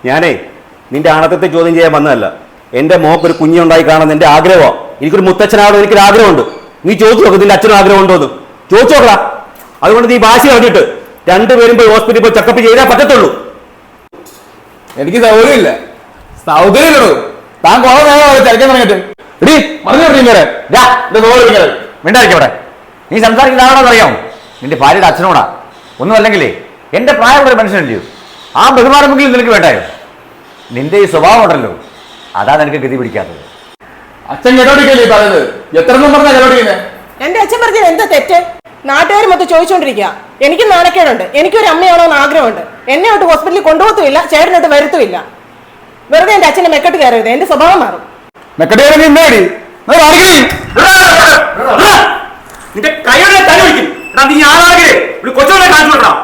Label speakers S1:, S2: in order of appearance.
S1: ഞാനേ നിന്റെ ആണത്തത്തെ ചോദ്യം ചെയ്യാൻ വന്നതല്ല. എന്റെ മോക്ക് ഒരു കുഞ്ഞുണ്ടായി കാണാൻ എന്റെ ആഗ്രഹമാണ്. എനിക്കൊരു മുത്തച്ഛനാവണം, എനിക്കൊരു ആഗ്രഹമുണ്ട്. നീ ചോദിച്ചു നോക്ക്, നിന്റെ അച്ഛനും ആഗ്രഹം ഉണ്ടോ എന്ന് ചോദിച്ചു നോക്കടാ. അതുകൊണ്ട് നീ വാശി കളഞ്ഞിട്ട് രണ്ടുപേരും പോയി ഹോസ്പിറ്റലിൽ പോയി ചെക്കപ്പ് ചെയ്താൽ പറ്റത്തുള്ളൂ.
S2: എനിക്ക് സൗകര്യമില്ല. സൗകര്യമില്ലടോ. താൻ കുറെ നേരം തിരക്കാൻ തുടങ്ങിയിട്ട്
S3: മിണ്ടായിരിക്കവിടെ. നീ സംസാരിക്കുന്നതാണോന്ന് അറിയാമോ? നിന്റെ ഭാര്യയുടെ അച്ഛനോടാ. ഒന്നും അല്ലെങ്കിലേ എന്റെ പ്രായമുള്ള ഒരു മനുഷ്യനല്ലയോ, ആ ബഹുമാനമെങ്കിലും നിനക്ക് വേണ്ടായോ? നിന്റെ ഈ സ്വഭാവം ഉണ്ടല്ലോ, അതാ നിനക്ക് ഗതി പിടിക്കാത്തത്.
S2: അച്ഛൻ കേട്ടോടിക്കല്ലേ പറയുന്നത്? എത്ര പറഞ്ഞാ കേട്ടോടിക്കുന്നത്?
S4: എന്റെ അച്ഛൻ പറഞ്ഞത് എന്താ തെറ്റ്? നാട്ടുകാർ മൊത്തം ചോദിച്ചോണ്ടിരിക്കുക. എനിക്ക് നാണക്കേടുണ്ട്, എനിക്കൊരു അമ്മയാണോ എന്ന് ആഗ്രഹമുണ്ട്. എന്നെ ഒട്ട് ഹോസ്പിറ്റലിൽ കൊണ്ടുപോകത്തുമില്ല, ചേട്ടനോട്ട് വരുത്തുമില്ല. വെറുതെ എന്റെ അച്ഛന്റെ മെക്കെട്ട് കയറരുത്, എന്റെ സ്വഭാവം മാറും.
S1: നിന്റെ കൈയോടെ തല വയ്ക്കും. നീ ആളാകെ ഒരു കൊച്ചുകളെ കാണിച്ചു വിടണം.